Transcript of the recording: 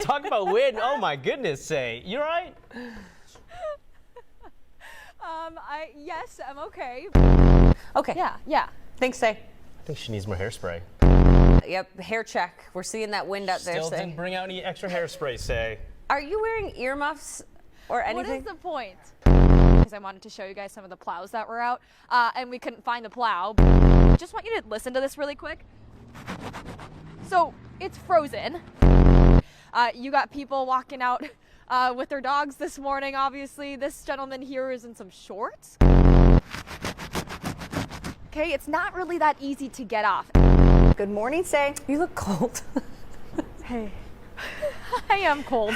talk about wind. Oh my goodness, Say. You all right? Yes, I'm okay. Okay. Yeah. Thanks, Say. I think she needs more hairspray. Yep, hair check. We're seeing that wind out there, Still Say. didn't bring out any extra hairspray, Say. Are you wearing earmuffs or anything? What is the point? Because I wanted to show you guys some of the plows that were out, and we couldn't find the plow. I just want you to listen to this really quick. So, it's frozen. You got people walking out with their dogs this morning, obviously. This gentleman here is in some shorts. Okay, it's not really that easy to get off. Good morning, Say. You look cold. Hey. I am cold.